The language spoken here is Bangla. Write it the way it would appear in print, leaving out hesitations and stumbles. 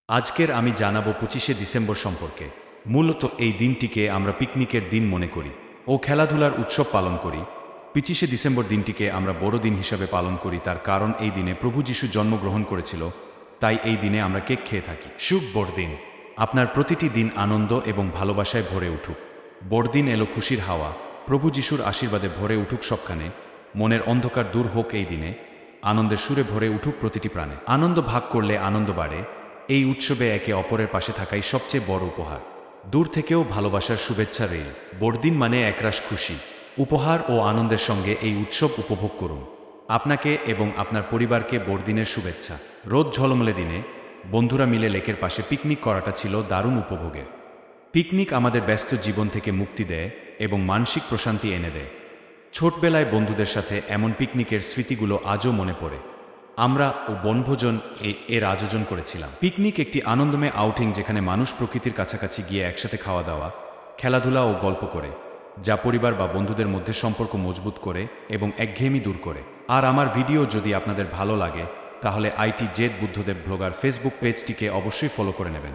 আজকের আমি জানাবো 25শে ডিসেম্বর সম্পর্কে। মূলত এই দিনটিকে আমরা পিকনিকের দিন মনে করি ও খেলাধুলার উৎসব পালন করি। 25শে ডিসেম্বর দিনটিকে আমরা বড়দিন হিসাবে পালন করি, তার কারণ এই দিনে প্রভু যিশু জন্মগ্রহণ করেছিল, তাই এই দিনে আমরা কেক খেয়ে থাকি। শুভ বড়দিন। আপনার প্রতিটি দিন আনন্দ এবং ভালোবাসায় ভরে উঠুক। বড়দিন এলো খুশির হাওয়া, প্রভু যিশুর আশীর্বাদে ভরে উঠুক সবখানে। মনের অন্ধকার দূর হোক এই দিনে, আনন্দের সুরে ভরে উঠুক প্রতিটি প্রাণে। আনন্দ ভাগ করলে আনন্দ বাড়ে। এই উৎসবে একে অপরের পাশে থাকাই সবচেয়ে বড় উপহার। দূর থেকেও ভালোবাসার শুভেচ্ছা রইল। বড়দিন মানে একরাশ খুশি, উপহার ও আনন্দের সঙ্গে এই উৎসব উপভোগ করুন। আপনাকে এবং আপনার পরিবারকে বড়দিনের শুভেচ্ছা। রোদ ঝলমলে দিনে বন্ধুরা মিলে লেকের পাশে পিকনিক করাটা ছিল দারুণ উপভোগের। পিকনিক আমাদের ব্যস্ত জীবন থেকে মুক্তি দেয় এবং মানসিক প্রশান্তি এনে দেয়। ছোটবেলায় বন্ধুদের সাথে এমন পিকনিকের স্মৃতিগুলো আজও মনে পড়ে। আমরা ও বনভোজন এর আয়োজন করেছিলাম। পিকনিক একটি আনন্দময় আউটিং, যেখানে মানুষ প্রকৃতির কাছাকাছি গিয়ে একসাথে খাওয়া দাওয়া, খেলাধুলা ও গল্প করে, যা পরিবার বা বন্ধুদের মধ্যে সম্পর্ক মজবুত করে এবং একঘেয়েমি দূর করে। আর আমার ভিডিও যদি আপনাদের ভালো লাগে, তাহলে আইটি জেদ বুদ্ধদেব ব্লগার ফেসবুক পেজটিকে অবশ্যই ফলো করে নেবেন।